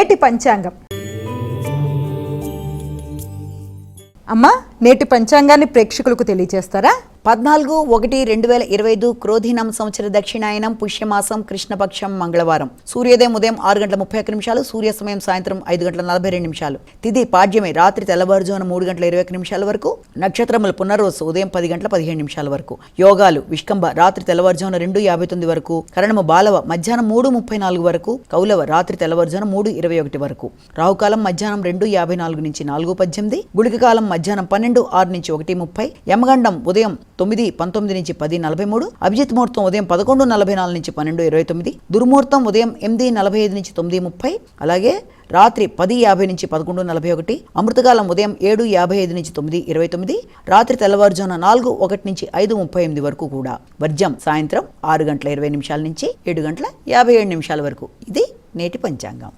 నేటి పంచాంగం. అమ్మా, నేటి పంచాంగాన్ని ప్రేక్షకులకు తెలియజేస్తారా? 14/1/2025 క్రోధినామ సంవత్సర దక్షిణాయనం పుష్యమాసం కృష్ణపక్షం మంగళవారం. సూర్యోదయం ఉదయం 6:31, సూర్యాస్తమయం సాయంత్రం 5:42. తిథి పాడ్యమి రాత్రి తెల్లవారుజామున 3:21 వరకు. నక్షత్రములు పునర్వసు ఉదయం 10:15 వరకు. యోగాలు విష్కంభ రాత్రి తెల్లవారుజామున 2:59 వరకు. కరణము బాలవ మధ్యాహ్నం 3:34 వరకు. కౌలవ రాత్రి తెల్లవారుజామున 3:21 వరకు. రాహుకాలం మధ్యాహ్నం 2:54 నుంచి 4:18. గుళిక కాలం మధ్యాహ్నం 12:06 నుంచి 1:30. యమగండం ఉదయం 9:19 నుంచి 10:43. అభిజిత్ ముహూర్తం ఉదయం 11:44 నుంచి 12:29. దుర్ముహూర్తం ఉదయం 8:45 నుంచి 9:30. అలాగే రాత్రి 10:50 నుంచి 11:41. అమృతకాలం ఉదయం 7:55 నుంచి 9:29. రాత్రి తెల్లవారుజామున 4:01 నుంచి 5:38 వరకు కూడా. వర్జం సాయంత్రం 6:20 నుంచి 7:57 వరకు. ఇది నేటి పంచాంగం.